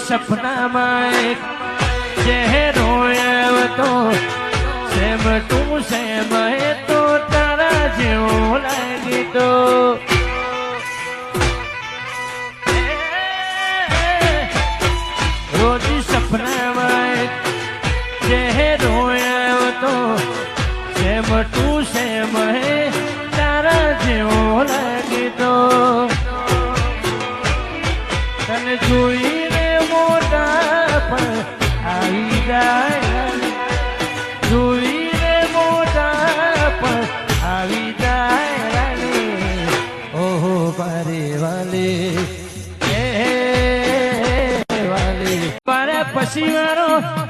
સપનામાં એક ચહેરો આવતો સેમ તું સેમ એ તો તારા જેવો લાગીતો રોજ સપનામાં એક ચહેરો આવતો સેમ તું સેમ એ તારા જેવો લાગીતો તને જોઈને મોટા પણ આવી જાય જોઈને મોટા પણ આવી જાય ઓહો મારે વાલી મારા પછી મારો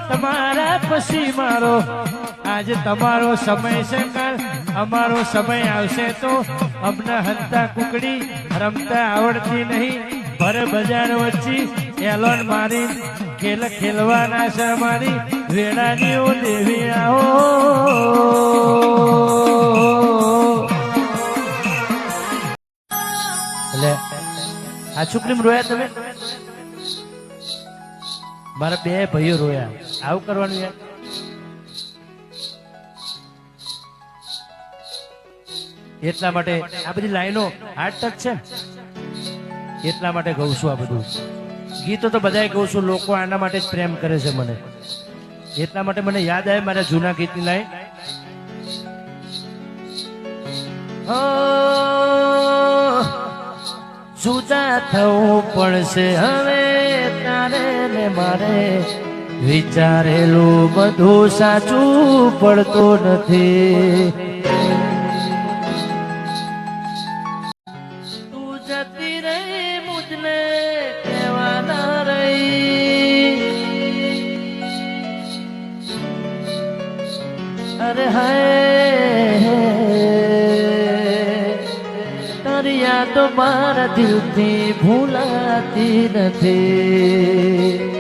તમારા પછી મારો આજે તમારો સમય છે કાલ અમારો સમય આવશે તો અમને હંતા કુકડી રમતા આવડતી નહીં ભર બજાર વચ્ચે એલોન મારી ખેલ ખેલવાના છે મારી વેળાજીઓ દેવી આવો એટલે આ છોકરી રોયા તમે મારા બે ભાઈઓ રોયા આવું કરવાનું યાર એટલા માટે આ બધી લાઈનો હાર્ટ ટચ છે એટલા માટે કહું છું આ બધું ગીતો તો બધાય કહું છું લોકો આના માટે જ પ્રેમ કરે છે મને એટલા માટે મને યાદ આવે મારા જૂના ગીતની લાઈન જુદા થવું પડશે હવે તારે ને મારે વિચારેલું બધું સાચું પડતું નથી તું જતી રહી મુજને કહેવા ના રહી અરે હાય તારી યાદો મારા દિલથી ભૂલાતી નથી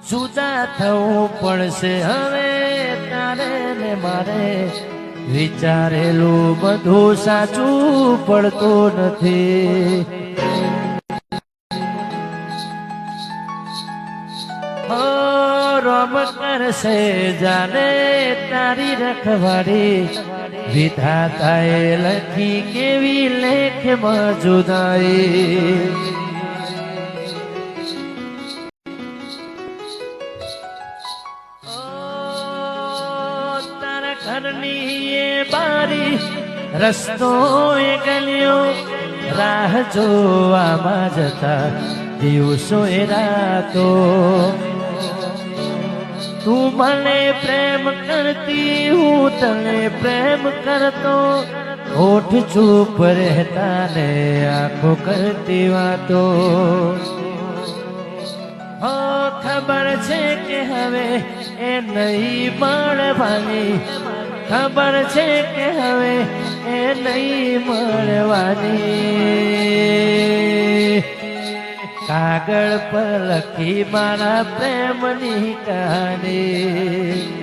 જુદા થવું પડશે હવે તારે ને મારે વિચારેલું બધું સાચું પડતું નથી રોમ કરશે જાને તારી રખવાડી વિધાતાએ લખી કેવી લેખમાં જુદાઈ ઘરની એ બારી રસ્તો એ ગલ્યો રાહ જોવામાં જતા દિવસો એ રાતો તું મને પ્રેમ કરતી હું તને પ્રેમ કરતો હોઠ ચૂપ રહેતા ને આંખો કરતી વાતો ખબર છે કે હવે એ નહીં મળવાની ખબર છે કે હવે એ નહીં મળવાની કાગળ પર લખી મારા પ્રેમની કહાની